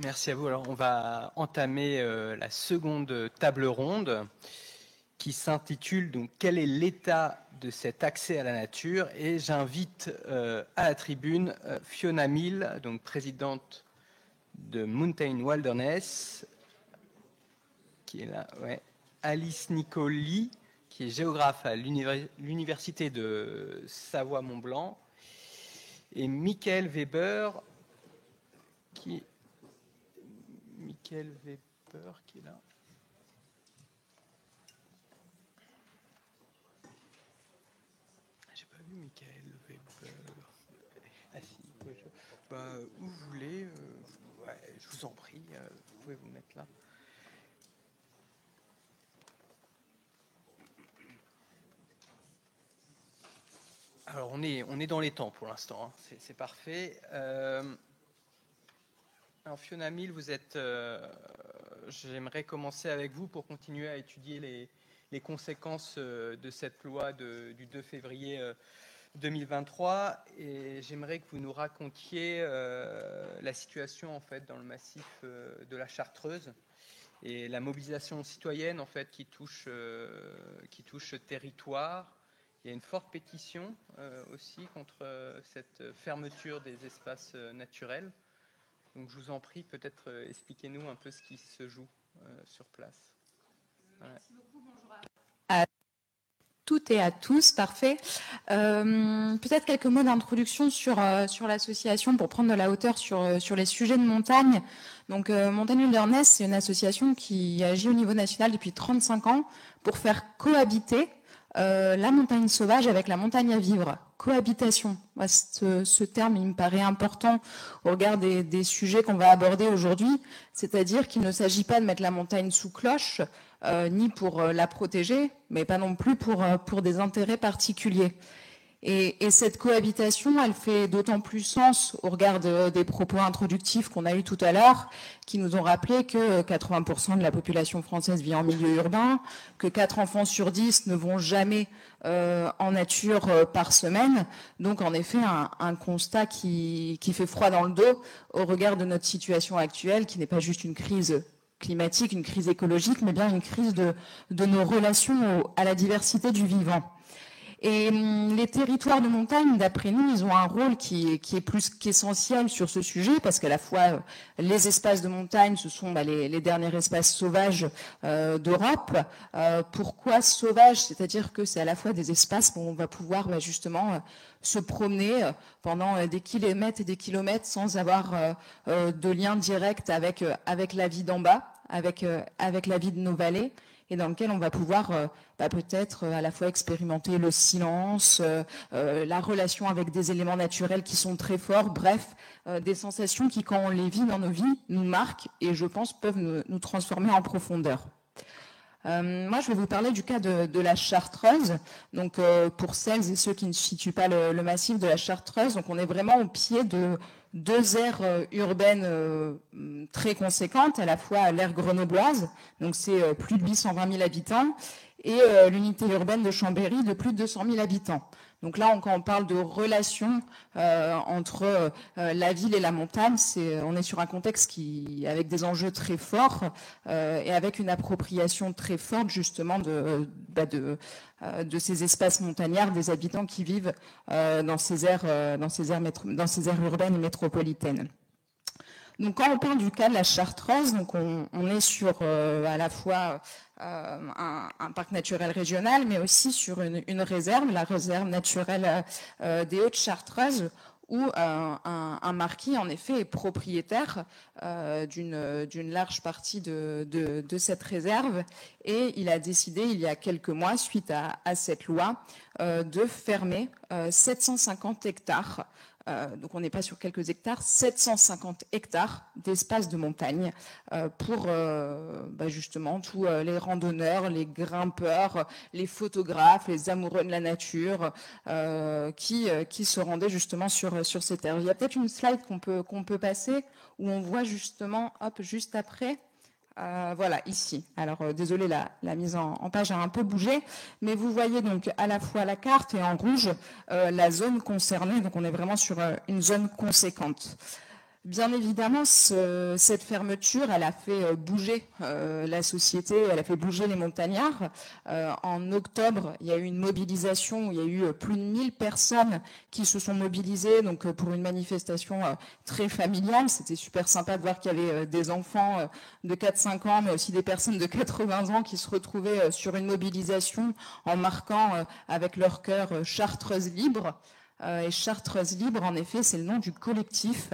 Merci à vous. Alors, on va entamer la seconde table ronde qui s'intitule donc « Quel est l'état de cet accès à la nature ?» Et j'invite à la tribune Fiona Mill, donc présidente de Mountain Wilderness, qui est là, ouais. Alice Nicoli, qui est géographe à l'université de Savoie-Mont-Blanc, et Michael Weber, qui est là. J'ai pas vu Michael Weber. Ah si, où vous voulez. Ouais, je vous en prie, vous pouvez vous mettre là. Alors on est dans les temps pour l'instant, hein. C'est parfait. Alors Fiona Mill, vous êtes. J'aimerais commencer avec vous pour continuer à étudier les conséquences de cette loi du 2 février 2023, et j'aimerais que vous nous racontiez la situation en fait dans le massif de la Chartreuse et la mobilisation citoyenne en fait qui touche ce territoire. Il y a une forte pétition aussi contre cette fermeture des espaces naturels. Donc je vous en prie, peut-être expliquez-nous un peu ce qui se joue sur place. Merci beaucoup, bonjour à toutes et à tous, parfait. Peut-être quelques mots d'introduction sur l'association pour prendre de la hauteur sur les sujets de montagne. Donc Mountain Wilderness, c'est une association qui agit au niveau national depuis 35 ans pour faire cohabiter la montagne sauvage avec la montagne à vivre. Cohabitation. Moi, ce terme, il me paraît important au regard des sujets qu'on va aborder aujourd'hui. C'est-à-dire qu'il ne s'agit pas de mettre la montagne sous cloche, ni pour la protéger, mais pas non plus pour des intérêts particuliers. Et cette cohabitation, elle fait d'autant plus sens au regard des propos introductifs qu'on a eus tout à l'heure, qui nous ont rappelé que 80% de la population française vit en milieu urbain, que 4 enfants sur 10 ne vont jamais en nature par semaine. Donc en effet, un constat qui fait froid dans le dos au regard de notre situation actuelle, qui n'est pas juste une crise climatique, une crise écologique, mais bien une crise de nos relations à la diversité du vivant. Et les territoires de montagne, d'après nous, ils ont un rôle qui est plus qu'essentiel sur ce sujet, parce qu'à la fois, les espaces de montagne, ce sont les derniers espaces sauvages d'Europe. Pourquoi sauvages? C'est-à-dire que c'est à la fois des espaces où on va pouvoir justement se promener pendant des kilomètres et des kilomètres sans avoir de lien direct avec la vie d'en bas, avec la vie de nos vallées, et dans lequel on va pouvoir peut-être à la fois expérimenter le silence, la relation avec des éléments naturels qui sont très forts, bref, des sensations qui, quand on les vit dans nos vies, nous marquent et, je pense, peuvent nous transformer en profondeur. Moi, je vais vous parler du cas de la Chartreuse. Donc, pour celles et ceux qui ne situent pas le massif de la Chartreuse, donc on est vraiment au pied de 2 aires urbaines très conséquentes, à la fois l'aire grenobloise, donc c'est plus de 820 000 habitants, et l'unité urbaine de Chambéry de plus de 200 000 habitants. Donc là, quand on parle de relation entre la ville et la montagne, on est sur un contexte avec des enjeux très forts et avec une appropriation très forte justement de ces espaces montagnards, des habitants qui vivent dans ces aires urbaines et métropolitaines. Donc quand on parle du cas de la Chartreuse, donc on est sur à la fois un parc naturel régional, mais aussi sur une réserve, la réserve naturelle des Hautes-Chartreuses, où un marquis, en effet, est propriétaire d'une large partie de cette réserve, et il a décidé, il y a quelques mois, suite à cette loi, de fermer 750 hectares. Donc on n'est pas sur quelques hectares, 750 hectares d'espace de montagne pour justement tous les randonneurs, les grimpeurs, les photographes, les amoureux de la nature qui se rendaient justement sur ces terres. Il y a peut-être une slide qu'on peut passer où on voit justement, juste après. Voilà, ici. Alors, désolé, la mise en page a un peu bougé, mais vous voyez donc à la fois la carte et en rouge la zone concernée. Donc, on est vraiment sur une zone conséquente. Bien évidemment, cette fermeture, elle a fait bouger la société, elle a fait bouger les montagnards. En octobre, il y a eu une mobilisation où il y a eu plus de 1000 personnes qui se sont mobilisées donc, pour une manifestation très familiale. C'était super sympa de voir qu'il y avait des enfants de 4-5 ans, mais aussi des personnes de 80 ans qui se retrouvaient sur une mobilisation en marquant avec leur cœur Chartreuse libre. Et Chartreuse libre, en effet, c'est le nom du collectif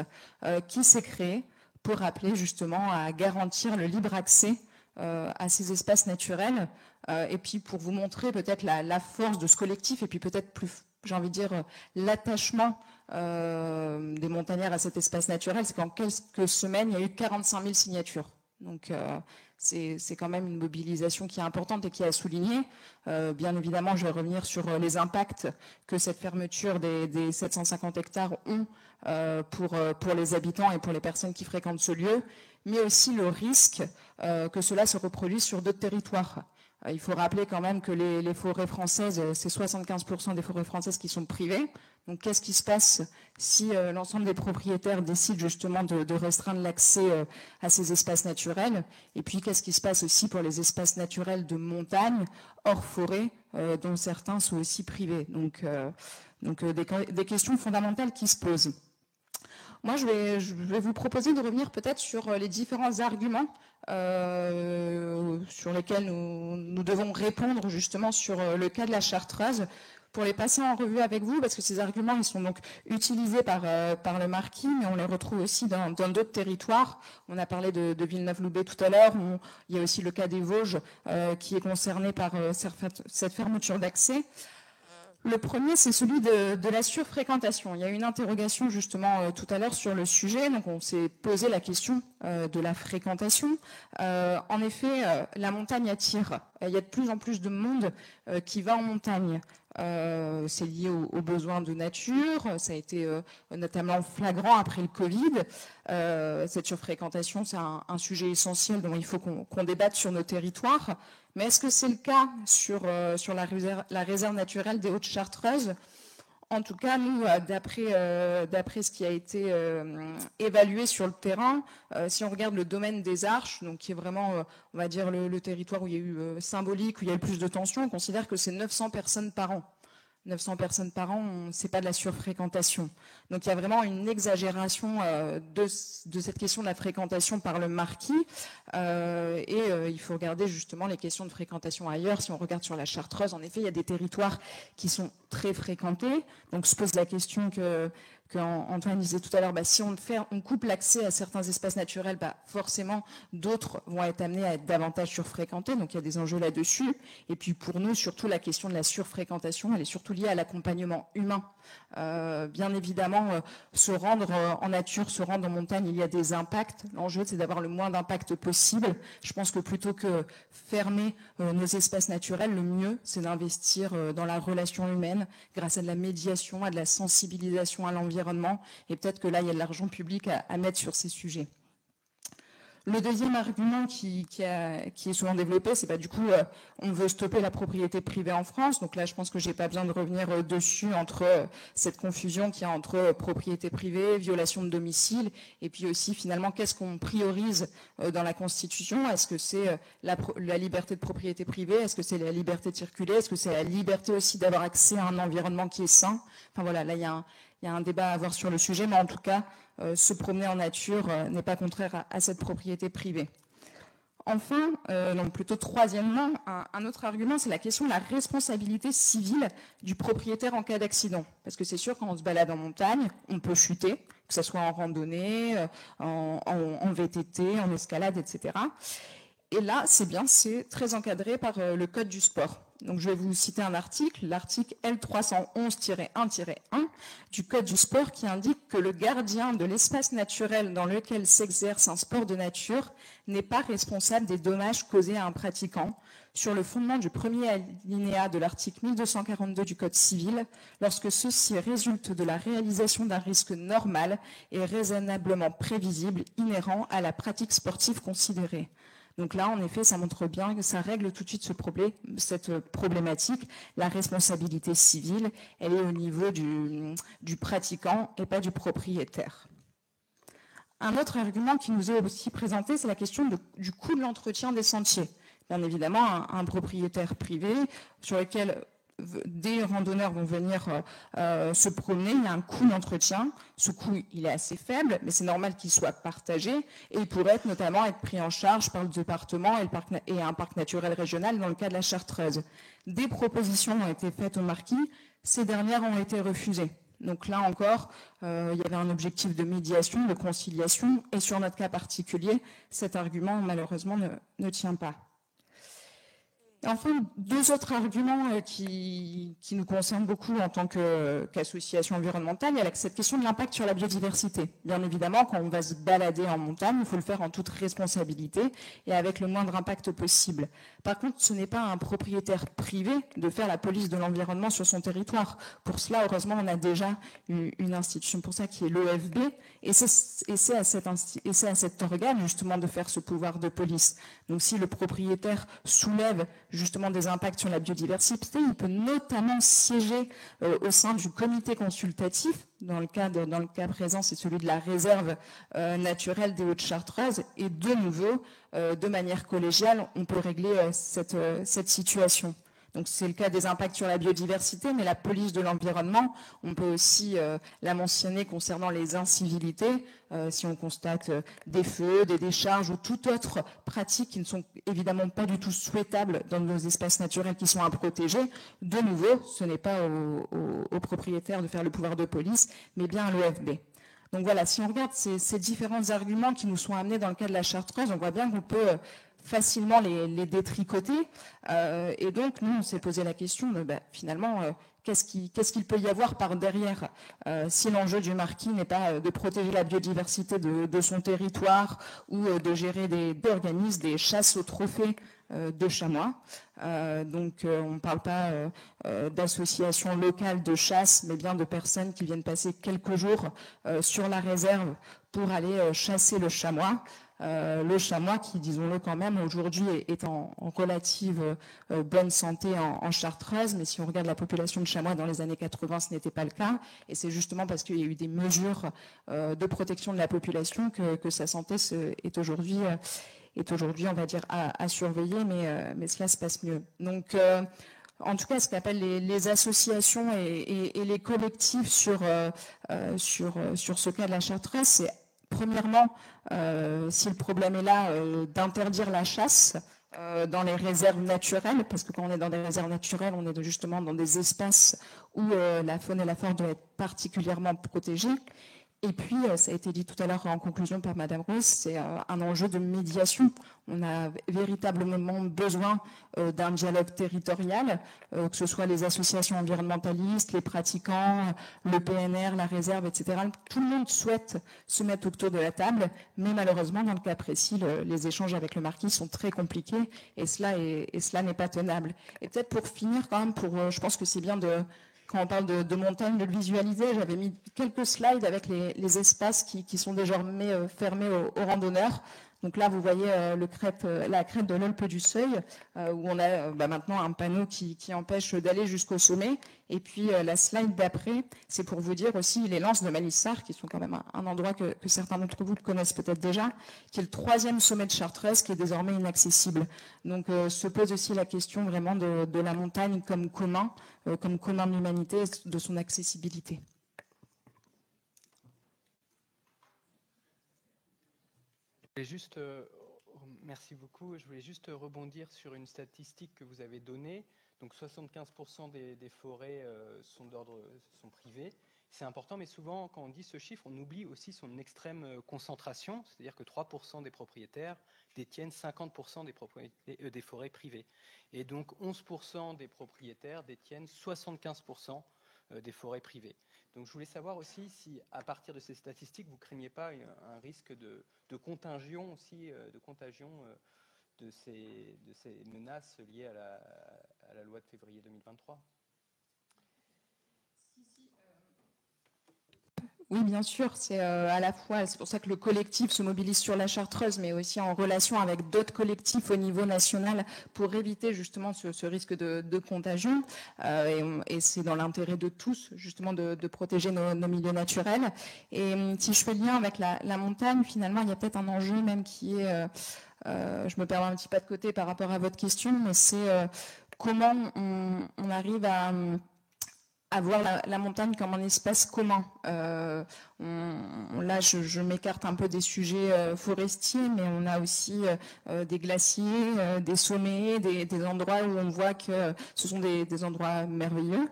qui s'est créé pour appeler justement à garantir le libre accès à ces espaces naturels. Et puis pour vous montrer peut-être la force de ce collectif et puis peut-être plus, j'ai envie de dire, l'attachement des montagnards à cet espace naturel, c'est qu'en quelques semaines, il y a eu 45 000 signatures. Donc c'est quand même une mobilisation qui est importante et qui est à souligner. Bien évidemment, je vais revenir sur les impacts que cette fermeture des 750 hectares ont pour les habitants et pour les personnes qui fréquentent ce lieu, mais aussi le risque que cela se reproduise sur d'autres territoires. Il faut rappeler quand même que les forêts françaises, c'est 75% des forêts françaises qui sont privées. Donc qu'est-ce qui se passe si l'ensemble des propriétaires décident justement de restreindre l'accès à ces espaces naturels? Et puis qu'est-ce qui se passe aussi pour les espaces naturels de montagne, hors forêt, dont certains sont aussi privés? Donc des questions fondamentales qui se posent. Moi, je vais vous proposer de revenir peut-être sur les différents arguments sur lesquels nous devons répondre justement sur le cas de la Chartreuse, pour les passer en revue avec vous, parce que ces arguments, ils sont donc utilisés par le Marquis, mais on les retrouve aussi dans d'autres territoires. On a parlé de Villeneuve-Loubet tout à l'heure, il y a aussi le cas des Vosges qui est concerné par cette fermeture d'accès. Le premier, c'est celui de la surfréquentation. Il y a eu une interrogation justement tout à l'heure sur le sujet, donc on s'est posé la question de la fréquentation. En effet, la montagne attire. Il y a de plus en plus de monde qui va en montagne. C'est lié aux besoins de nature, ça a été notamment flagrant après le Covid. Cette surfréquentation, c'est un sujet essentiel dont il faut qu'on débatte sur nos territoires. Mais est-ce que c'est le cas sur la réserve naturelle des Hautes-Chartreuses? En tout cas, nous, d'après ce qui a été évalué sur le terrain, si on regarde le domaine des Arches, donc qui est vraiment, on va dire, le territoire où il y a eu symbolique, où il y a eu plus de tension, on considère que c'est 900 personnes par an. 900 personnes par an, c'est pas de la surfréquentation. Donc il y a vraiment une exagération de cette question de la fréquentation par le Marquis. Il faut regarder justement les questions de fréquentation ailleurs. Si on regarde sur la Chartreuse, en effet, il y a des territoires qui sont très fréquentés. Donc se pose la question qu'Antoine disait tout à l'heure, si on coupe l'accès à certains espaces naturels, forcément d'autres vont être amenés à être davantage surfréquentés, donc il y a des enjeux là-dessus. Et puis pour nous, surtout la question de la surfréquentation, elle est surtout liée à l'accompagnement humain. Bien évidemment, se rendre en nature, se rendre en montagne, il y a des impacts. L'enjeu, c'est d'avoir le moins d'impact possible. Je pense que plutôt que fermer nos espaces naturels, le mieux, c'est d'investir dans la relation humaine grâce à de la médiation, à de la sensibilisation à l'environnement. Et peut-être que là, il y a de l'argent public à mettre sur ces sujets. Le deuxième argument qui est souvent développé, c'est du coup, on veut stopper la propriété privée en France. Donc là, je pense que j'ai pas besoin de revenir dessus entre cette confusion qu'il y a entre propriété privée, violation de domicile, et puis aussi finalement, qu'est-ce qu'on priorise dans la Constitution? Est-ce que c'est la liberté de propriété privée? Est-ce que c'est la liberté de circuler? Est-ce que c'est la liberté aussi d'avoir accès à un environnement qui est sain? Enfin voilà, là, il y a un débat à avoir sur le sujet, mais en tout cas, se promener en nature n'est pas contraire à cette propriété privée. Enfin, plutôt troisièmement, un autre argument, c'est la question de la responsabilité civile du propriétaire en cas d'accident. Parce que c'est sûr, quand on se balade en montagne, on peut chuter, que ce soit en randonnée, en VTT, en escalade, etc. Et là, c'est très encadré par le Code du sport. Donc, je vais vous citer un article, l'article L311-1-1 du Code du sport qui indique que le gardien de l'espace naturel dans lequel s'exerce un sport de nature n'est pas responsable des dommages causés à un pratiquant sur le fondement du premier alinéa de l'article 1242 du Code civil, lorsque ceci résulte de la réalisation d'un risque normal et raisonnablement prévisible inhérent à la pratique sportive considérée. Donc là, en effet, ça montre bien que ça règle tout de suite cette problématique. La responsabilité civile, elle est au niveau du pratiquant et pas du propriétaire. Un autre argument qui nous est aussi présenté, c'est la question du coût de l'entretien des sentiers. Bien évidemment, un propriétaire privé sur lequel des randonneurs vont venir se promener, il y a un coût d'entretien. Ce coût, il est assez faible, mais c'est normal qu'il soit partagé et il pourrait notamment être pris en charge par le département et un parc naturel régional dans le cas de la Chartreuse. Des propositions ont été faites au Marquis, ces dernières ont été refusées. Donc là encore, il y avait un objectif de médiation, de conciliation, et sur notre cas particulier, cet argument malheureusement ne tient pas. Et enfin, deux autres arguments qui nous concernent beaucoup en tant qu'association environnementale. Il y a cette question de l'impact sur la biodiversité. Bien évidemment, quand on va se balader en montagne, il faut le faire en toute responsabilité et avec le moindre impact possible. Par contre, ce n'est pas un propriétaire privé de faire la police de l'environnement sur son territoire. Pour cela, heureusement, on a déjà une institution pour ça qui est l'OFB, et c'est à cet organe justement de faire ce pouvoir de police. Donc si le propriétaire soulève justement des impacts sur la biodiversité, il peut notamment siéger au sein du comité consultatif. Dans le cas présent, c'est celui de la réserve naturelle des Hautes-Chartreuses, et de nouveau, de manière collégiale, on peut régler cette situation. Donc c'est le cas des impacts sur la biodiversité, mais la police de l'environnement, on peut aussi la mentionner concernant les incivilités, si on constate des feux, des décharges ou toute autre pratique qui ne sont évidemment pas du tout souhaitables dans nos espaces naturels qui sont à protéger. De nouveau, ce n'est pas aux propriétaires de faire le pouvoir de police, mais bien à l'OFB. Donc voilà, si on regarde ces différents arguments qui nous sont amenés dans le cas de la Chartreuse, on voit bien qu'on peut facilement les détricoter. Et donc, nous, on s'est posé la question de, finalement, qu'est-ce qu'il peut y avoir par derrière si l'enjeu du Marquis n'est pas de protéger la biodiversité de son territoire ou de gérer d'organiser des chasses aux trophées de chamois. Donc, on ne parle pas d'associations locales de chasse, mais bien de personnes qui viennent passer quelques jours sur la réserve pour aller chasser le chamois. Le chamois qui, disons-le quand même, aujourd'hui est en relative bonne santé en Chartreuse, mais si on regarde la population de chamois dans les années 80, ce n'était pas le cas, et c'est justement parce qu'il y a eu des mesures de protection de la population que sa santé est aujourd'hui, on va dire, à surveiller, mais cela se passe mieux. Donc, en tout cas, ce qu'appellent les associations et les collectifs sur ce cas de la Chartreuse, c'est premièrement, si le problème est là, d'interdire la chasse dans les réserves naturelles, parce que quand on est dans des réserves naturelles, on est justement dans des espaces où la faune et la flore doivent être particulièrement protégées. Et puis, ça a été dit tout à l'heure en conclusion par Madame Rose, c'est un enjeu de médiation. On a véritablement besoin d'un dialogue territorial, que ce soit les associations environnementalistes, les pratiquants, le PNR, la réserve, etc. Tout le monde souhaite se mettre autour de la table, mais malheureusement, dans le cas précis, les échanges avec le Marquis sont très compliqués et cela n'est pas tenable. Et peut-être pour finir, quand même, je pense que c'est bien quand on parle de montagne, de le visualiser, j'avais mis quelques slides avec les espaces qui sont désormais fermés aux randonneurs. Donc là, vous voyez la crête de l'Olpe du Seuil, où on a maintenant un panneau qui empêche d'aller jusqu'au sommet. Et puis la slide d'après, c'est pour vous dire aussi les lances de Malissard, qui sont quand même un endroit que certains d'entre vous connaissent peut-être déjà, qui est le 3e sommet de Chartreuse, qui est désormais inaccessible. Donc se pose aussi la question vraiment de la montagne comme commun de l'humanité, de son accessibilité. Merci beaucoup. Je voulais juste rebondir sur une statistique que vous avez donnée. Donc 75% des forêts sont privées. C'est important, mais souvent, quand on dit ce chiffre, on oublie aussi son extrême concentration, c'est-à-dire que 3% des propriétaires détiennent 50% des forêts privées. Et donc 11% des propriétaires détiennent 75% des forêts privées. Donc je voulais savoir aussi si, à partir de ces statistiques, vous ne craigniez pas un risque de contagion aussi, de ces menaces liées à la loi de février 2023. Oui, bien sûr, c'est à la fois, c'est pour ça que le collectif se mobilise sur la Chartreuse, mais aussi en relation avec d'autres collectifs au niveau national pour éviter justement ce risque de contagion. Et c'est dans l'intérêt de tous, justement, de protéger nos milieux naturels. Et si je fais le lien avec la montagne, finalement, il y a peut-être un enjeu même qui est, je me perds un petit pas de côté par rapport à votre question, mais c'est comment on arrive à voir la montagne comme un espace commun. Là, je m'écarte un peu des sujets forestiers, mais on a aussi des glaciers, des sommets, des endroits où on voit que ce sont des endroits merveilleux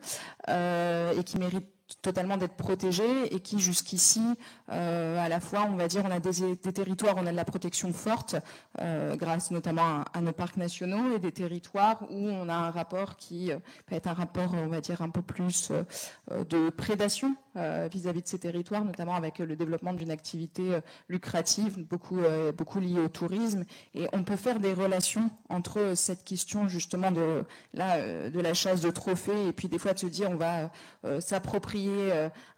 et qui méritent totalement d'être protégés et qui jusqu'ici, à la fois, on va dire, on a des territoires, on a de la protection forte, grâce notamment à nos parcs nationaux, et des territoires où on a un rapport qui peut être un rapport, on va dire, un peu plus de prédation vis-à-vis de ces territoires, notamment avec le développement d'une activité lucrative, beaucoup liée au tourisme. Et on peut faire des relations entre cette question justement de la chasse de trophées et puis des fois de se dire on va s'approprier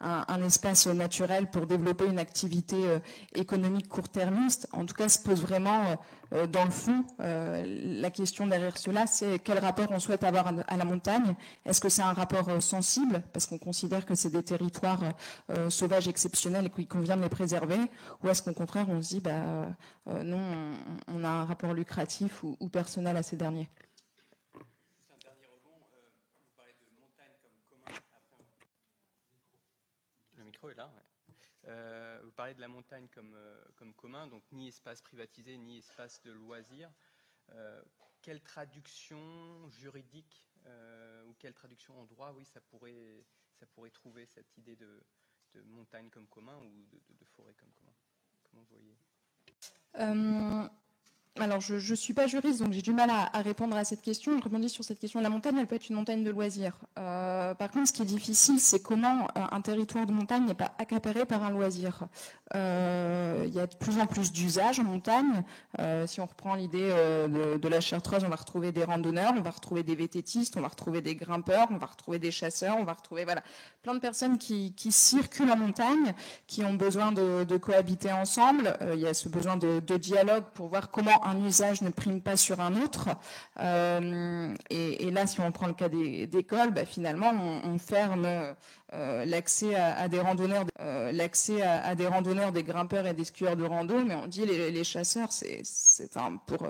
un espace naturel pour développer une activité économique court-termiste. En tout cas, se pose vraiment dans le fond, la question derrière cela, c'est quel rapport on souhaite avoir à la montagne. Est-ce que c'est un rapport sensible, parce qu'on considère que c'est des territoires sauvages exceptionnels et qu'il convient de les préserver, ou est-ce qu'au contraire, on se dit, non, on a un rapport lucratif ou personnel à ces derniers. C'est un dernier rebond. Vous parlez de montagne comme commun. Après, le micro est là, ouais. Vous parlez de la montagne comme commun, donc ni espace privatisé, ni espace de loisirs. Quelle traduction juridique ou quelle traduction en droit, oui, ça pourrait trouver cette idée de montagne comme commun ou de forêt comme commun? Comment vous voyez? Alors, je ne suis pas juriste, donc j'ai du mal à répondre à cette question. Je rebondis sur cette question. La montagne, elle peut être une montagne de loisirs. Par contre, ce qui est difficile, c'est comment un territoire de montagne n'est pas accaparé par un loisir. Il y a de plus en plus d'usages en montagne. Si on reprend l'idée de la Chartreuse, on va retrouver des randonneurs, on va retrouver des vététistes, on va retrouver des grimpeurs, on va retrouver des chasseurs, on va retrouver plein de personnes qui circulent en montagne, qui ont besoin de cohabiter ensemble. Il y a ce besoin de dialogue pour voir comment un usage ne prime pas sur un autre. Et là, si on prend le cas d'écoles, finalement, on ferme l'accès à des randonneurs, des grimpeurs et des skieurs de rando, mais on dit les chasseurs,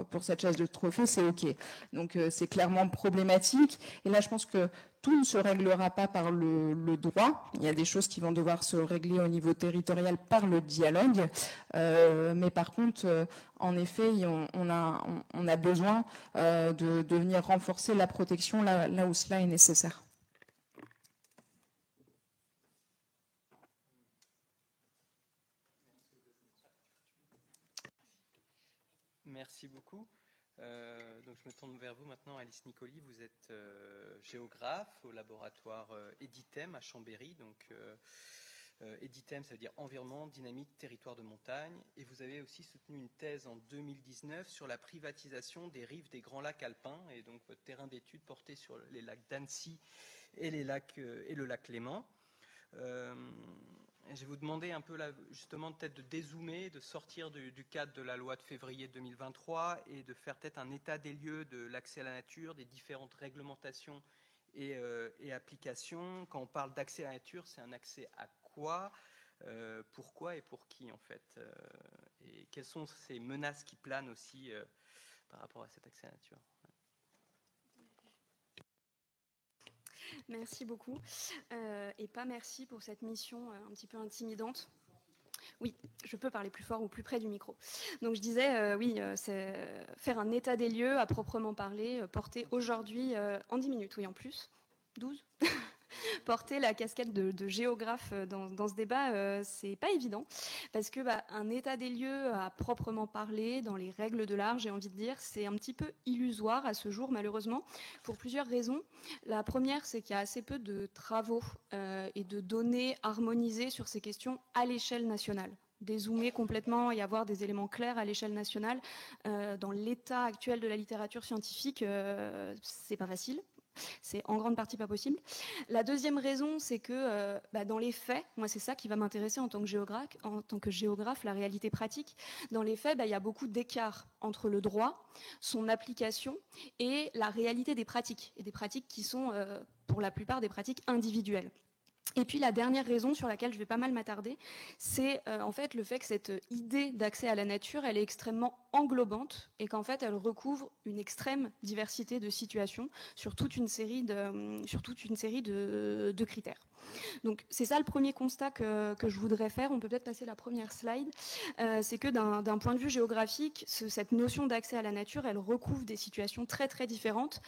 pour cette chasse de trophée, c'est OK. Donc, c'est clairement problématique. Et là, je pense que tout ne se réglera pas par le droit. Il y a des choses qui vont devoir se régler au niveau territorial par le dialogue. Mais par contre, en effet, on a besoin de venir renforcer la protection là où cela est nécessaire. Merci beaucoup. Donc je me tourne vers vous maintenant, Alice Nicoli. Vous êtes géographe au laboratoire Editem à Chambéry. Donc Editem, ça veut dire environnement, dynamique, territoire de montagne. Et vous avez aussi soutenu une thèse en 2019 sur la privatisation des rives des grands lacs alpins. Et donc votre terrain d'étude portait sur les lacs d'Annecy et le lac Léman. Je vais vous demander un peu là, justement peut-être de dézoomer, de sortir du cadre de la loi de février 2023 et de faire peut-être un état des lieux de l'accès à la nature, des différentes réglementations et applications. Quand on parle d'accès à la nature, c'est un accès à quoi, pourquoi et pour qui en fait, et quelles sont ces menaces qui planent aussi par rapport à cet accès à la nature. Merci beaucoup. Et pas merci pour cette mission un petit peu intimidante. Oui, je peux parler plus fort ou plus près du micro. Donc je disais, c'est faire un état des lieux à proprement parler, porter aujourd'hui, en 10 minutes, oui en plus, 12 porter la casquette de géographe dans ce débat, c'est pas évident parce que un état des lieux à proprement parler, dans les règles de l'art, j'ai envie de dire, c'est un petit peu illusoire à ce jour malheureusement pour plusieurs raisons. La première, c'est qu'il y a assez peu de travaux et de données harmonisées sur ces questions à l'échelle nationale. Dézoomer complètement et avoir des éléments clairs à l'échelle nationale dans l'état actuel de la littérature scientifique, c'est pas facile. C'est en grande partie pas possible. La deuxième raison, c'est que dans les faits, moi c'est ça qui va m'intéresser en tant que géographe, la réalité pratique. Dans les faits, il y a beaucoup d'écart entre le droit, son application et la réalité des pratiques. Et des pratiques qui sont, pour la plupart, des pratiques individuelles. Et puis la dernière raison sur laquelle je vais pas mal m'attarder, c'est en fait le fait que cette idée d'accès à la nature, elle est extrêmement englobante et qu'en fait elle recouvre une extrême diversité de situations sur toute une série de critères. Donc c'est ça le premier constat que je voudrais faire. On peut peut-être passer la première slide. C'est que d'un point de vue géographique, cette notion d'accès à la nature, elle recouvre des situations très très différentes,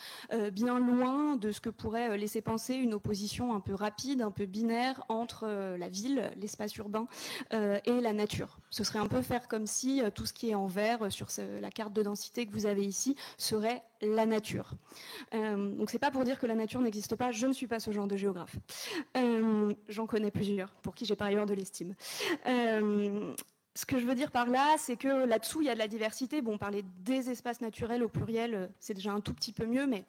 bien loin de ce que pourrait laisser penser une opposition un peu rapide, un peu binaire entre la ville, l'espace urbain et la nature. Ce serait un peu faire comme si tout ce qui est en vert sur la carte de densité que vous avez ici serait la nature. Donc c'est pas pour dire que la nature n'existe pas, je ne suis pas ce genre de géographe. J'en connais plusieurs, pour qui j'ai par ailleurs de l'estime. Ce que je veux dire par là, c'est que là-dessous, il y a de la diversité. Bon, parler des espaces naturels au pluriel, c'est déjà un tout petit peu mieux, mais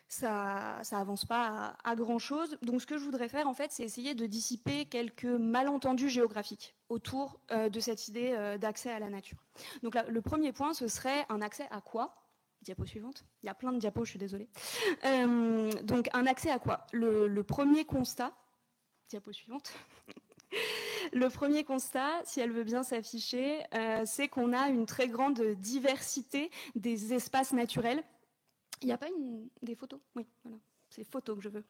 ça avance pas à grand-chose. Donc ce que je voudrais faire, en fait, c'est essayer de dissiper quelques malentendus géographiques autour de cette idée d'accès à la nature. Donc là, le premier point, ce serait un accès à quoi ? Diapo suivante. Il y a plein de diapos, je suis désolée. Donc un accès à quoi ? Le premier constat, diapo suivante. Le premier constat, si elle veut bien s'afficher, c'est qu'on a une très grande diversité des espaces naturels. Il n'y a pas des photos ? Oui, voilà. C'est photos que je veux.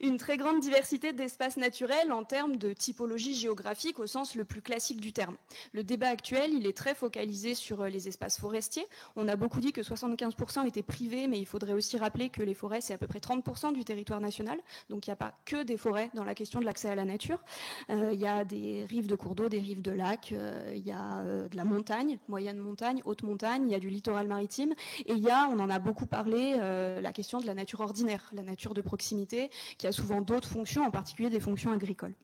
Une très grande diversité d'espaces naturels en termes de typologie géographique au sens le plus classique du terme. Le débat actuel, il est très focalisé sur les espaces forestiers. On a beaucoup dit que 75% étaient privés, mais il faudrait aussi rappeler que les forêts, c'est à peu près 30% du territoire national. Donc il n'y a pas que des forêts dans la question de l'accès à la nature. Il y a des rives de cours d'eau, des rives de lacs, il y a de la montagne, moyenne montagne, haute montagne, il y a du littoral maritime. Et il y a, on en a beaucoup parlé, la question de la nature ordinaire, la nature de proximité, qui a souvent d'autres fonctions, en particulier des fonctions agricoles.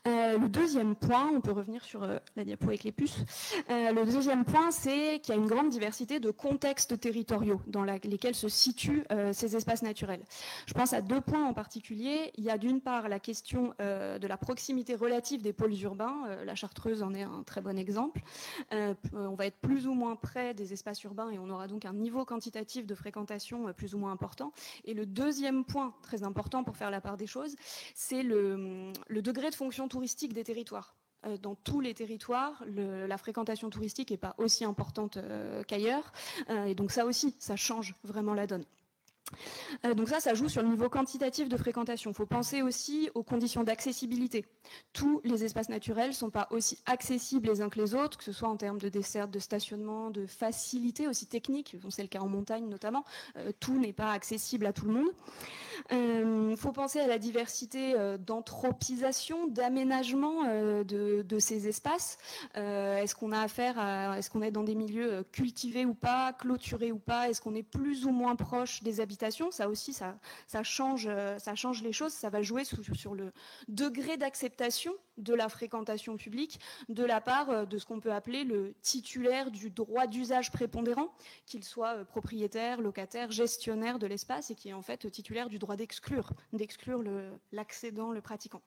Le deuxième point, on peut revenir sur la diapo avec les puces. Le deuxième point, c'est qu'il y a une grande diversité de contextes territoriaux dans lesquels se situent ces espaces naturels. Je pense à deux points en particulier. Il y a d'une part la question de la proximité relative des pôles urbains. La Chartreuse en est un très bon exemple. On va être plus ou moins près des espaces urbains et on aura donc un niveau quantitatif de fréquentation plus ou moins important. Et le deuxième point très important pour faire la part des choses, c'est le degré de fonction touristique des territoires. Dans tous les territoires, la fréquentation touristique n'est pas aussi importante qu'ailleurs. Et donc ça aussi, ça change vraiment la donne. Donc ça joue sur le niveau quantitatif de fréquentation. Il faut penser aussi aux conditions d'accessibilité. Tous les espaces naturels ne sont pas aussi accessibles les uns que les autres, que ce soit en termes de desserte, de stationnement, de facilité aussi technique. Bon, c'est le cas en montagne notamment. Tout n'est pas accessible à tout le monde. Il faut penser à la diversité d'anthropisation, d'aménagement de ces espaces. Est-ce qu'on a affaire à, est-ce qu'on est dans des milieux cultivés ou pas, clôturés ou pas? Est-ce qu'on est plus ou moins proche des habitations? Ça aussi, ça change les choses. Ça va jouer sur le degré d'acceptation de la fréquentation publique de la part de ce qu'on peut appeler le titulaire du droit d'usage prépondérant, qu'il soit propriétaire, locataire, gestionnaire de l'espace et qui est en fait titulaire du droit d'exclure l'accédant, le pratiquant.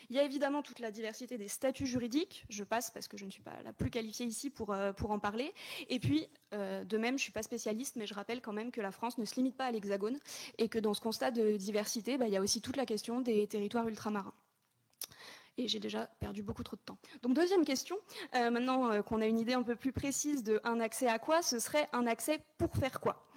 Il y a évidemment toute la diversité des statuts juridiques. Je passe parce que je ne suis pas la plus qualifiée ici pour en parler. Et puis, de même, je ne suis pas spécialiste, mais je rappelle quand même que la France ne se limite pas à l'Hexagone et que dans ce constat de diversité, il y a aussi toute la question des territoires ultramarins. Et j'ai déjà perdu beaucoup trop de temps. Donc deuxième question, maintenant qu'on a une idée un peu plus précise de un accès à quoi, ce serait un accès pour faire quoi?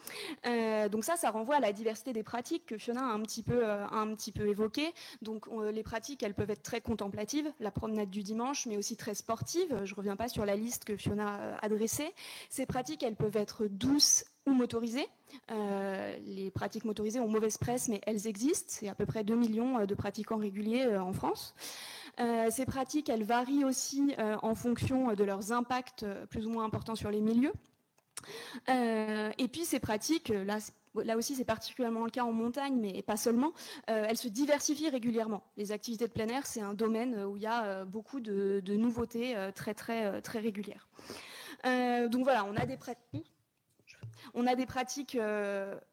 Donc ça renvoie à la diversité des pratiques que Fiona a un petit peu évoqué. Donc les pratiques, elles peuvent être très contemplatives, la promenade du dimanche, mais aussi très sportives. Je ne reviens pas sur la liste que Fiona a dressée. Ces pratiques, elles peuvent être douces ou motorisées. Les pratiques motorisées ont mauvaise presse, mais elles existent. C'est à peu près 2 millions de pratiquants réguliers en France. Ces pratiques, elles varient aussi en fonction de leurs impacts plus ou moins importants sur les milieux. Et puis ces pratiques, là aussi c'est particulièrement le cas en montagne, mais pas seulement, elles se diversifient régulièrement. Les activités de plein air, c'est un domaine où il y a beaucoup de nouveautés très régulières. Donc voilà, on a des pratiques. On a des pratiques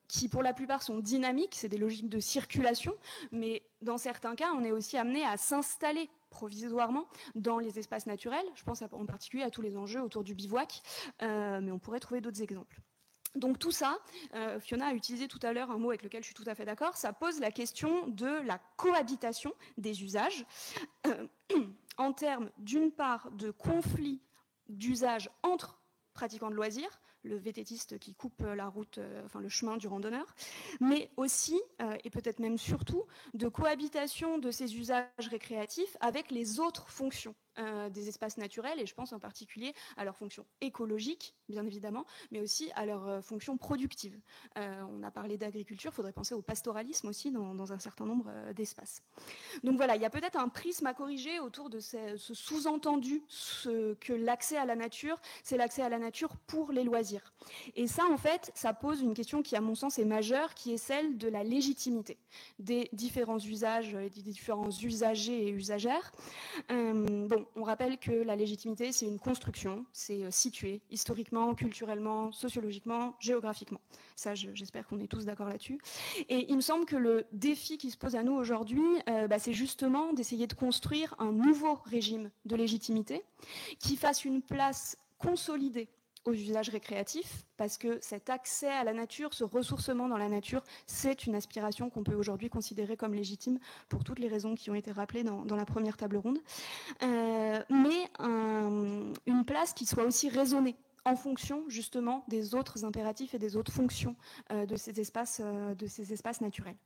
qui, pour la plupart, sont dynamiques, c'est des logiques de circulation, mais dans certains cas, on est aussi amené à s'installer provisoirement dans les espaces naturels. Je pense en particulier à tous les enjeux autour du bivouac, mais on pourrait trouver d'autres exemples. Donc tout ça, Fiona a utilisé tout à l'heure un mot avec lequel je suis tout à fait d'accord, ça pose la question de la cohabitation des usages en termes d'une part de conflits d'usage entre pratiquants de loisirs, le vététiste qui coupe la route, le chemin du randonneur, mais aussi, et peut-être même surtout, de cohabitation de ces usages récréatifs avec les autres fonctions des espaces naturels, et je pense en particulier à leurs fonctions écologiques, bien évidemment, mais aussi à leurs fonctions productives. On a parlé d'agriculture, il faudrait penser au pastoralisme aussi dans un certain nombre d'espaces. Donc voilà, il y a peut-être un prisme à corriger autour de ce sous-entendu que l'accès à la nature, c'est l'accès à la nature pour les loisirs. Et ça, en fait, ça pose une question qui, à mon sens, est majeure, qui est celle de la légitimité des différents usages, des différents usagers et usagères. On rappelle que la légitimité, c'est une construction, c'est situé historiquement, culturellement, sociologiquement, géographiquement. Ça, j'espère qu'on est tous d'accord là-dessus. Et il me semble que le défi qui se pose à nous aujourd'hui, c'est justement d'essayer de construire un nouveau régime de légitimité qui fasse une place consolidée aux usages récréatifs, parce que cet accès à la nature, ce ressourcement dans la nature, c'est une aspiration qu'on peut aujourd'hui considérer comme légitime pour toutes les raisons qui ont été rappelées dans la première table ronde, mais une place qui soit aussi raisonnée en fonction justement des autres impératifs et des autres fonctions de ces espaces naturels.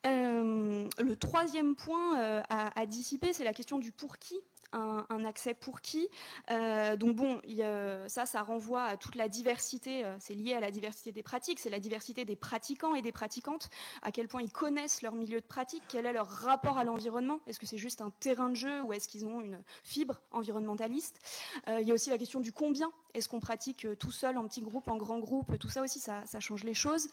Le troisième point à dissiper, c'est la question du pour qui. Un accès pour qui. Ça renvoie à toute la diversité, c'est lié à la diversité des pratiques, c'est la diversité des pratiquants et des pratiquantes, à quel point ils connaissent leur milieu de pratique, quel est leur rapport à l'environnement, est-ce que c'est juste un terrain de jeu ou est-ce qu'ils ont une fibre environnementaliste. Il y a aussi la question du combien, est-ce qu'on pratique tout seul, en petit groupe, en grand groupe, tout ça aussi, ça change les choses.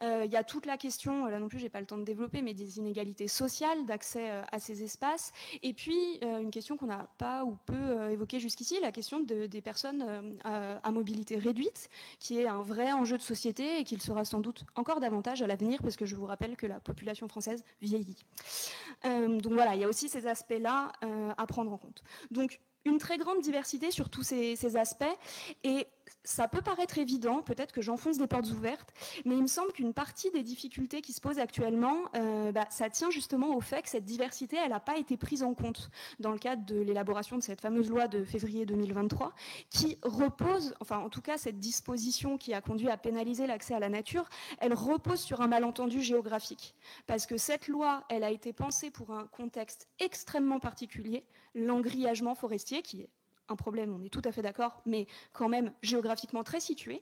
Il y a toute la question, là non plus j'ai pas le temps de développer, mais des inégalités sociales d'accès à ces espaces, et puis une question qu'on n'a pas ou peu évoquée jusqu'ici, la question des personnes à mobilité réduite, qui est un vrai enjeu de société et qui le sera sans doute encore davantage à l'avenir, parce que je vous rappelle que la population française vieillit. Donc voilà, il y a aussi ces aspects-là à prendre en compte. Donc une très grande diversité sur tous ces aspects, et ça peut paraître évident, peut-être que j'enfonce des portes ouvertes, mais il me semble qu'une partie des difficultés qui se posent actuellement, ça tient justement au fait que cette diversité, elle n'a pas été prise en compte dans le cadre de l'élaboration de cette fameuse loi de février 2023, qui repose, enfin en tout cas cette disposition qui a conduit à pénaliser l'accès à la nature, elle repose sur un malentendu géographique. Parce que cette loi, elle a été pensée pour un contexte extrêmement particulier, l'engrillagement forestier, qui est un problème, on est tout à fait d'accord, mais quand même géographiquement très situé,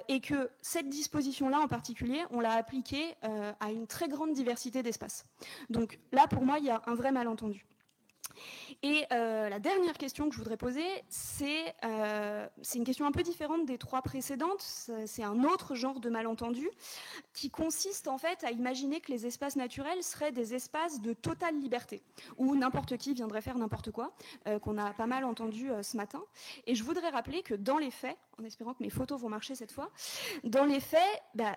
et que cette disposition-là en particulier, on l'a appliquée à une très grande diversité d'espaces. Donc là, pour moi, il y a un vrai malentendu. Et la dernière question que je voudrais poser, c'est une question un peu différente des trois précédentes. C'est un autre genre de malentendu qui consiste en fait à imaginer que les espaces naturels seraient des espaces de totale liberté, où n'importe qui viendrait faire n'importe quoi, qu'on a pas mal entendu ce matin. Et je voudrais rappeler que dans les faits, en espérant que mes photos vont marcher cette fois, dans les faits,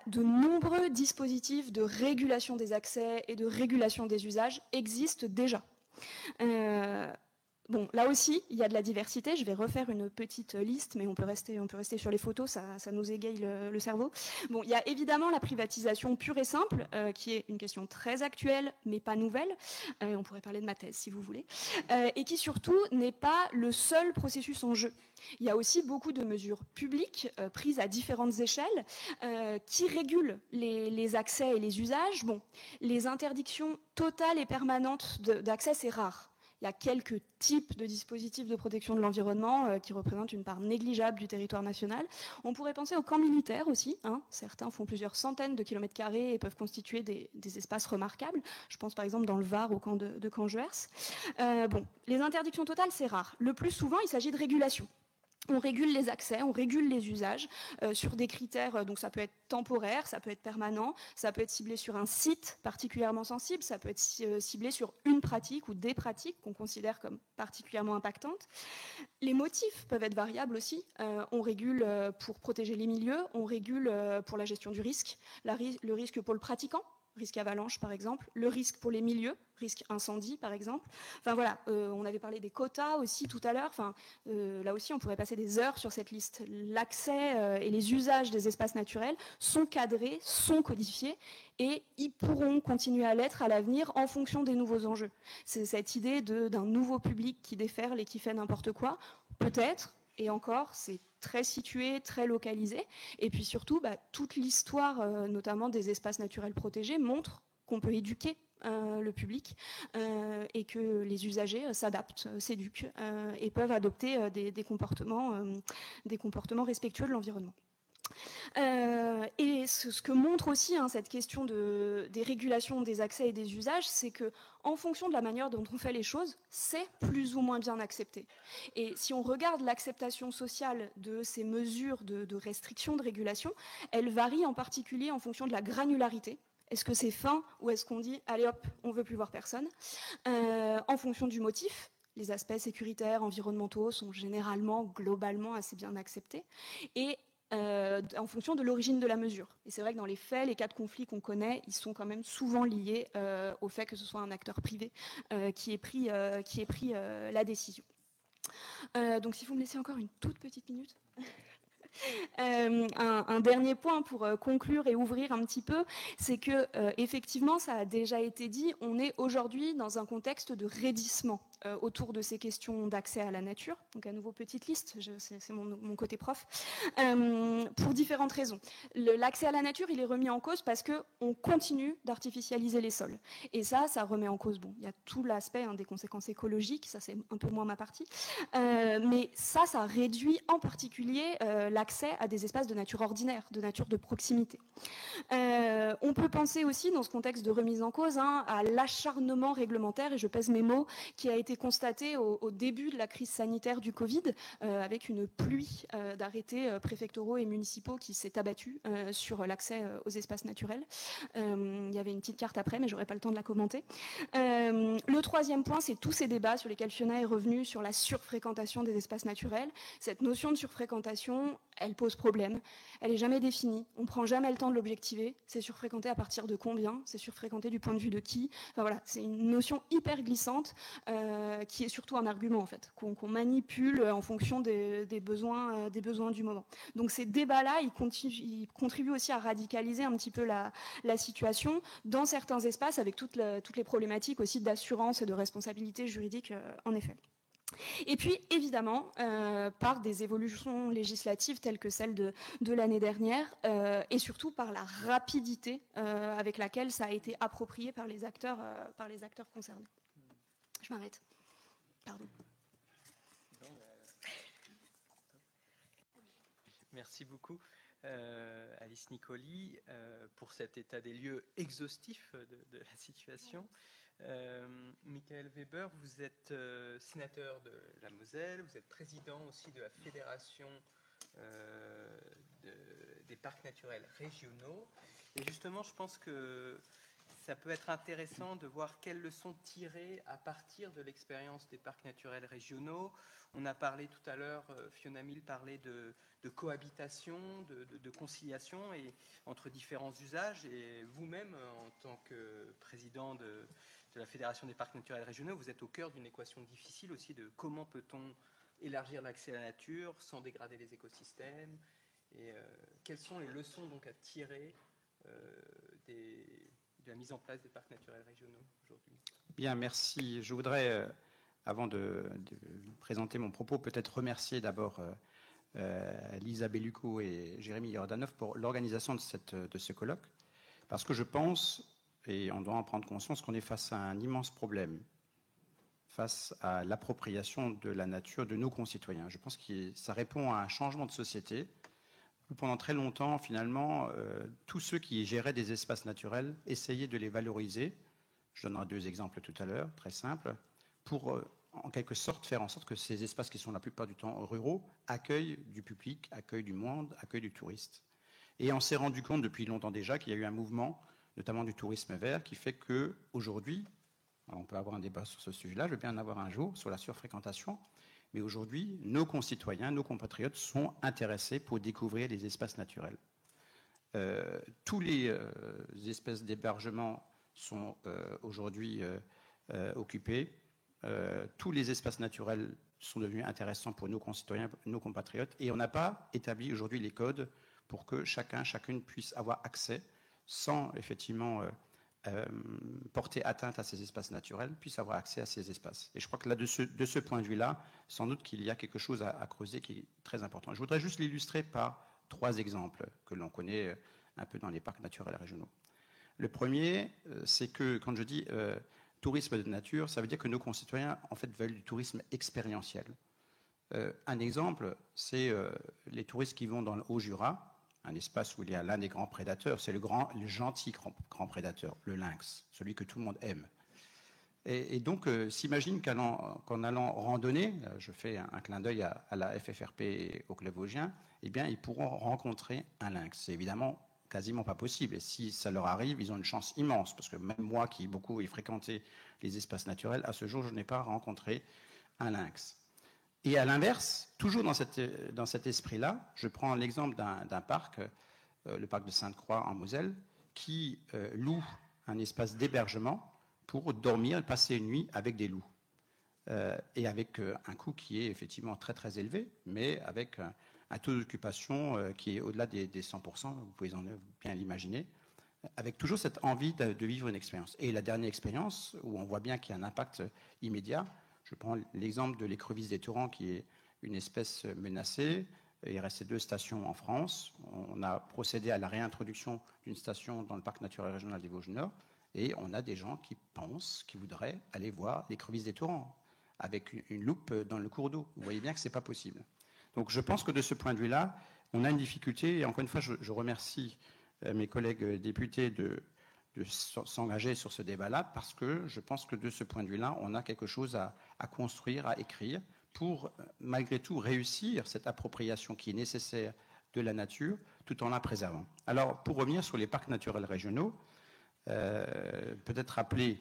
de nombreux dispositifs de régulation des accès et de régulation des usages existent déjà. Là aussi, il y a de la diversité. Je vais refaire une petite liste, mais on peut rester sur les photos, ça nous égaye le cerveau. Il y a évidemment la privatisation pure et simple, qui est une question très actuelle, mais pas nouvelle. On pourrait parler de ma thèse, si vous voulez. Et qui, surtout, n'est pas le seul processus en jeu. Il y a aussi beaucoup de mesures publiques prises à différentes échelles qui régulent les accès et les usages. Les interdictions totales et permanentes d'accès, c'est rare. Il y a quelques types de dispositifs de protection de l'environnement qui représentent une part négligeable du territoire national. On pourrait penser aux camps militaires aussi. Certains font plusieurs centaines de kilomètres carrés et peuvent constituer des espaces remarquables. Je pense par exemple dans le Var au camp de Canjuers. Les interdictions totales, c'est rare. Le plus souvent, il s'agit de régulation. On régule les accès, on régule les usages sur des critères, donc ça peut être temporaire, ça peut être permanent, ça peut être ciblé sur un site particulièrement sensible, ça peut être ciblé sur une pratique ou des pratiques qu'on considère comme particulièrement impactantes. Les motifs peuvent être variables aussi. On régule pour protéger les milieux, on régule pour la gestion du risque, le risque pour le pratiquant, risque avalanche par exemple, le risque pour les milieux, risque incendie par exemple. Enfin voilà, on avait parlé des quotas aussi tout à l'heure. Enfin, là aussi on pourrait passer des heures sur cette liste. L'accès et les usages des espaces naturels sont cadrés, sont codifiés et ils pourront continuer à l'être à l'avenir en fonction des nouveaux enjeux. C'est cette idée d'un nouveau public qui déferle et qui fait n'importe quoi, peut-être. Et encore, c'est très situé, très localisé. Et puis surtout, toute l'histoire, notamment des espaces naturels protégés, montre qu'on peut éduquer le public et que les usagers s'adaptent, s'éduquent et peuvent adopter des comportements respectueux de l'environnement. Et ce que montre aussi cette question des régulations des accès et des usages, c'est que en fonction de la manière dont on fait les choses, c'est plus ou moins bien accepté. Et si on regarde l'acceptation sociale de ces mesures de restriction, de régulation, elle varie en particulier en fonction de la granularité. Est-ce que c'est fin ou est-ce qu'on dit « allez hop, on ne veut plus voir personne » en fonction du motif. Les aspects sécuritaires, environnementaux sont généralement, globalement, assez bien acceptés. Et en fonction de l'origine de la mesure. Et c'est vrai que dans les faits, les cas de conflit qu'on connaît, ils sont quand même souvent liés au fait que ce soit un acteur privé qui ait pris la décision. Donc si vous me laissez encore une toute petite minute. Un dernier point pour conclure et ouvrir un petit peu, c'est que effectivement, ça a déjà été dit, on est aujourd'hui dans un contexte de raidissement autour de ces questions d'accès à la nature. Donc à nouveau petite liste, c'est mon côté prof, pour différentes raisons. L'accès à la nature, il est remis en cause parce qu'on continue d'artificialiser les sols. Et ça remet en cause, bon, il y a tout l'aspect des conséquences écologiques, ça c'est un peu moins ma partie, mais ça réduit en particulier l'accès à des espaces de nature ordinaire, de nature de proximité. On peut penser aussi, dans ce contexte de remise en cause, à l'acharnement réglementaire, et je pèse mes mots, qui a été constaté au début de la crise sanitaire du Covid, avec une pluie d'arrêtés préfectoraux et municipaux qui s'est abattue sur l'accès aux espaces naturels. Il y avait une petite carte après, mais j'aurais pas le temps de la commenter. Le troisième point, c'est tous ces débats sur lesquels Fiona est revenue sur la surfréquentation des espaces naturels. Cette notion de surfréquentation, elle pose problème. Elle n'est jamais définie. On ne prend jamais le temps de l'objectiver. C'est surfréquenté à partir de combien? C'est surfréquenté du point de vue de qui? Enfin, voilà, c'est une notion hyper glissante qui est surtout un argument en fait, qu'on manipule en fonction des besoins du moment. Donc ces débats-là, ils contribuent aussi à radicaliser un petit peu la situation dans certains espaces avec toutes les problématiques aussi d'assurance et de responsabilité juridique en effet. Et puis, évidemment, par des évolutions législatives telles que celle de l'année dernière, et surtout par la rapidité avec laquelle ça a été approprié par les acteurs concernés. Je m'arrête. Pardon. Merci beaucoup, Alice Nicoli, pour cet état des lieux exhaustif de la situation. Michael Weber, vous êtes sénateur de la Moselle, vous êtes président aussi de la Fédération des parcs naturels régionaux. Et justement, je pense que ça peut être intéressant de voir quelles leçons tirer à partir de l'expérience des parcs naturels régionaux. On a parlé tout à l'heure, Fiona Mill parlait de cohabitation, de conciliation et entre différents usages. Et vous-même, en tant que président de la Fédération des parcs naturels régionaux, vous êtes au cœur d'une équation difficile aussi de comment peut-on élargir l'accès à la nature sans dégrader les écosystèmes et quelles sont les leçons donc à tirer de la mise en place des parcs naturels régionaux aujourd'hui? Bien, merci. Je voudrais, avant de présenter mon propos, peut-être remercier d'abord Lisa Bellucco et Jérémy Jordanov pour l'organisation de ce colloque, parce que je pense, et on doit en prendre conscience, qu'on est face à un immense problème, face à l'appropriation de la nature de nos concitoyens. Je pense que ça répond à un changement de société. Pendant très longtemps, finalement, tous ceux qui géraient des espaces naturels essayaient de les valoriser. Je donnerai 2 exemples tout à l'heure, très simples, pour en quelque sorte faire en sorte que ces espaces qui sont la plupart du temps ruraux accueillent du public, accueillent du monde, accueillent du touriste. Et on s'est rendu compte depuis longtemps déjà qu'il y a eu un mouvement, notamment du tourisme vert, qui fait qu'aujourd'hui, on peut avoir un débat sur ce sujet-là, je veux bien en avoir un jour, sur la surfréquentation, mais aujourd'hui, nos concitoyens, nos compatriotes sont intéressés pour découvrir les espaces naturels. Tous les espèces d'hébergement sont aujourd'hui occupés. Tous les espaces naturels sont devenus intéressants pour nos concitoyens, nos compatriotes, et on n'a pas établi aujourd'hui les codes pour que chacune puisse avoir accès sans effectivement porter atteinte à ces espaces naturels, puisse avoir accès à ces espaces. Et je crois que là, de ce point de vue-là, sans doute qu'il y a quelque chose à creuser qui est très important. Je voudrais juste l'illustrer par 3 exemples que l'on connaît un peu dans les parcs naturels régionaux. Le premier, c'est que quand je dis tourisme de nature, ça veut dire que nos concitoyens, en fait, veulent du tourisme expérientiel. Un exemple, c'est les touristes qui vont dans le Haut-Jura, un espace où il y a l'un des grands prédateurs, c'est le gentil grand prédateur, le lynx, celui que tout le monde aime. Et donc, s'imagine qu'en allant randonner, je fais un clin d'œil à la FFRP et au Club Vosgien, eh bien, ils pourront rencontrer un lynx. C'est évidemment quasiment pas possible. Et si ça leur arrive, ils ont une chance immense, parce que même moi, qui beaucoup ai fréquenté les espaces naturels, à ce jour, je n'ai pas rencontré un lynx. Et à l'inverse, toujours dans cet esprit-là, je prends l'exemple d'un parc, le parc de Sainte-Croix en Moselle, qui loue un espace d'hébergement pour dormir et passer une nuit avec des loups. Et avec un coût qui est effectivement très très élevé, mais avec un taux d'occupation qui est au-delà des 100%, vous pouvez bien l'imaginer, avec toujours cette envie de vivre une expérience. Et la dernière expérience, où on voit bien qu'il y a un impact immédiat, je prends l'exemple de l'écrevisse des torrents, qui est une espèce menacée. Il restait 2 stations en France. On a procédé à la réintroduction d'une station dans le parc naturel régional des Vosges-Nord. Et on a des gens qui pensent, qui voudraient aller voir l'écrevisse des torrents avec une loupe dans le cours d'eau. Vous voyez bien que ce n'est pas possible. Donc je pense que de ce point de vue-là, on a une difficulté. Et encore une fois, je remercie mes collègues députés de s'engager sur ce débat-là, parce que je pense que de ce point de vue-là, on a quelque chose à construire, à écrire, pour malgré tout réussir cette appropriation qui est nécessaire de la nature, tout en la préservant. Alors, pour revenir sur les parcs naturels régionaux, peut-être rappeler,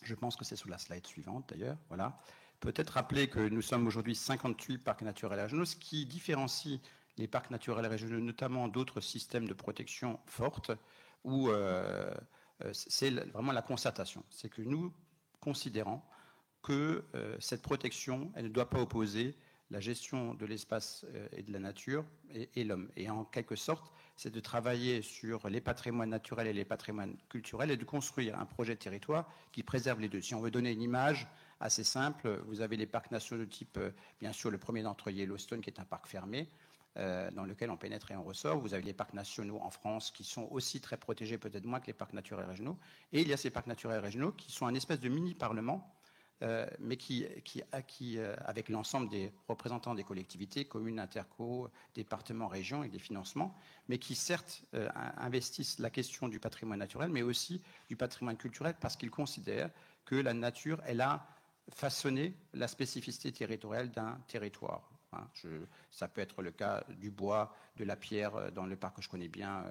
je pense que c'est sur la slide suivante d'ailleurs, voilà, peut-être rappeler que nous sommes aujourd'hui 58 parcs naturels régionaux, ce qui différencie les parcs naturels régionaux, notamment d'autres systèmes de protection fortes, où c'est vraiment la constatation. C'est que nous considérons que cette protection, elle ne doit pas opposer la gestion de l'espace et de la nature et l'homme. Et en quelque sorte, c'est de travailler sur les patrimoines naturels et les patrimoines culturels et de construire un projet de territoire qui préserve les deux. Si on veut donner une image assez simple, vous avez les parcs nationaux de type, bien sûr, le premier d'entre eux, Yellowstone, qui est un parc fermé, dans lequel on pénètre et on ressort. Vous avez les parcs nationaux en France qui sont aussi très protégés, peut-être moins que les parcs naturels régionaux. Et il y a ces parcs naturels régionaux qui sont un espèce de mini-parlement, mais qui avec l'ensemble des représentants des collectivités, communes, interco, départements, régions, et des financements, mais qui certes investissent la question du patrimoine naturel, mais aussi du patrimoine culturel, parce qu'ils considèrent que la nature, elle a façonné la spécificité territoriale d'un territoire. Ça peut être le cas du bois, de la pierre dans le parc que je connais bien,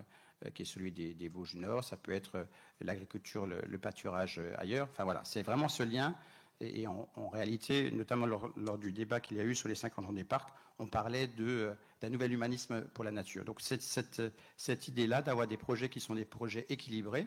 qui est celui des Vosges Nord. Ça peut être l'agriculture, le pâturage ailleurs. Enfin voilà, c'est vraiment ce lien. Et en réalité, notamment lors du débat qu'il y a eu sur les 50 ans des parcs, on parlait d'un nouvel humanisme pour la nature. Donc cette idée-là d'avoir des projets qui sont des projets équilibrés.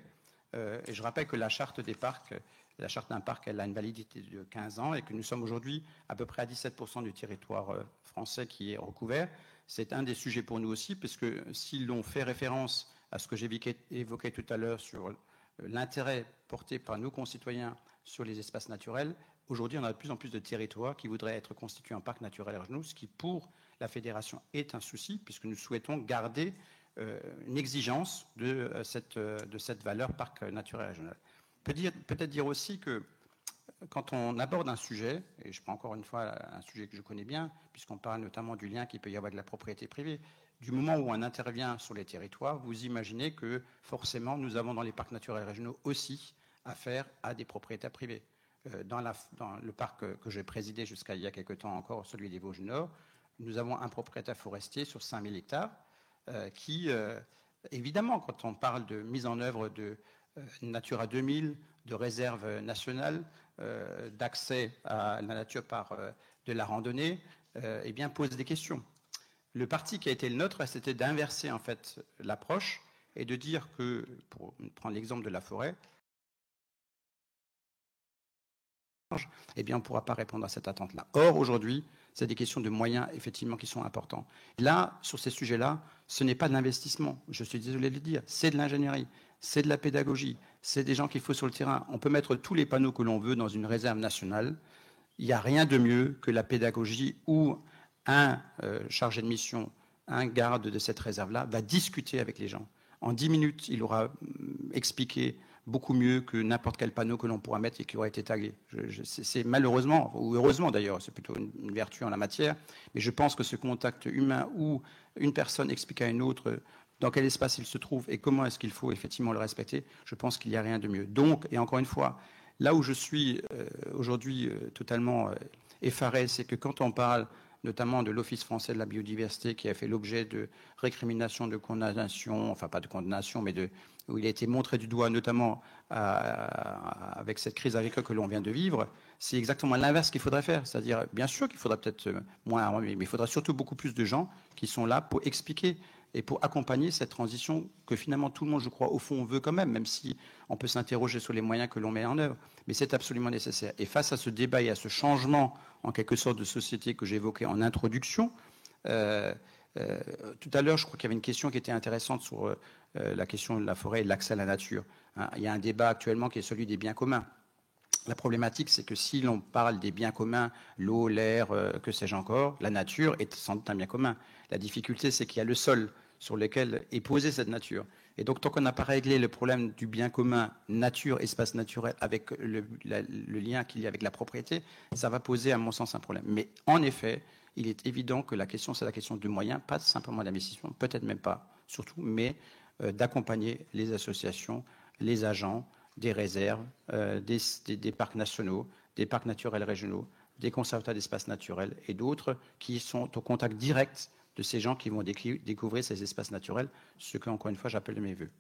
Et je rappelle que la charte des parcs, la charte d'un parc, elle a une validité de 15 ans et que nous sommes aujourd'hui à peu près à 17% du territoire français qui est recouvert. C'est un des sujets pour nous aussi, parce que si l'on fait référence à ce que j'ai évoqué tout à l'heure sur l'intérêt porté par nos concitoyens sur les espaces naturels, aujourd'hui on a de plus en plus de territoires qui voudraient être constitués en parcs naturels régionaux, ce qui pour la Fédération est un souci, puisque nous souhaitons garder une exigence de cette valeur parc naturel régional. Peut-être dire aussi que quand on aborde un sujet, et je prends encore une fois un sujet que je connais bien, puisqu'on parle notamment du lien qu'il peut y avoir avec la propriété privée, du moment où on intervient sur les territoires, vous imaginez que forcément nous avons dans les parcs naturels régionaux aussi affaire à des propriétaires privés. dans le parc que j'ai présidé jusqu'à il y a quelque temps encore, celui des Vosges Nord, nous avons un propriétaire forestier sur 5000 hectares qui, évidemment, quand on parle de mise en œuvre de Natura 2000, de réserve nationale, d'accès à la nature par de la randonnée, eh bien, pose des questions. Le parti qui a été le nôtre, c'était d'inverser en fait l'approche et de dire que, pour prendre l'exemple de la forêt, eh bien, on ne pourra pas répondre à cette attente-là. Or, aujourd'hui, c'est des questions de moyens, effectivement, qui sont importants. Là, sur ces sujets-là, ce n'est pas de l'investissement, je suis désolé de le dire, c'est de l'ingénierie, c'est de la pédagogie, c'est des gens qu'il faut sur le terrain. On peut mettre tous les panneaux que l'on veut dans une réserve nationale. Il n'y a rien de mieux que la pédagogie où un chargé de mission, un garde de cette réserve-là, va discuter avec les gens. En 10 minutes, il aura expliqué beaucoup mieux que n'importe quel panneau que l'on pourra mettre et qui aura été tagué. C'est malheureusement, ou heureusement d'ailleurs, c'est plutôt une vertu en la matière, mais je pense que ce contact humain où une personne explique à une autre dans quel espace il se trouve et comment est-ce qu'il faut effectivement le respecter, je pense qu'il n'y a rien de mieux. Donc, et encore une fois, là où je suis aujourd'hui totalement effaré, c'est que quand on parle notamment de l'Office français de la biodiversité qui a fait l'objet de récriminations, de condamnations, enfin pas de condamnation, mais où il a été montré du doigt, notamment avec cette crise agricole que l'on vient de vivre, c'est exactement l'inverse qu'il faudrait faire. C'est-à-dire, bien sûr qu'il faudrait peut-être moins, mais il faudra surtout beaucoup plus de gens qui sont là pour expliquer et pour accompagner cette transition que finalement tout le monde, je crois, au fond, veut quand même si on peut s'interroger sur les moyens que l'on met en œuvre. Mais c'est absolument nécessaire. Et face à ce débat et à ce changement, en quelque sorte, de société que j'évoquais en introduction, tout à l'heure, je crois qu'il y avait une question qui était intéressante sur la question de la forêt et de l'accès à la nature. Hein, il y a un débat actuellement qui est celui des biens communs. La problématique, c'est que si l'on parle des biens communs, l'eau, l'air, que sais-je encore, la nature est sans doute un bien commun. La difficulté, c'est qu'il y a le sol sur lequel est posée cette nature. Et donc, tant qu'on n'a pas réglé le problème du bien commun, nature, espace naturel, avec le lien qu'il y a avec la propriété, ça va poser, à mon sens, un problème. Mais en effet, il est évident que la question, c'est la question de moyens, pas simplement d'investissement, peut-être même pas, surtout, mais d'accompagner les associations, les agents, des réserves, des parcs nationaux, des parcs naturels régionaux, des conservateurs d'espaces naturels et d'autres qui sont au contact direct de ces gens qui vont découvrir ces espaces naturels, ce que, encore une fois, j'appelle de mes voeux.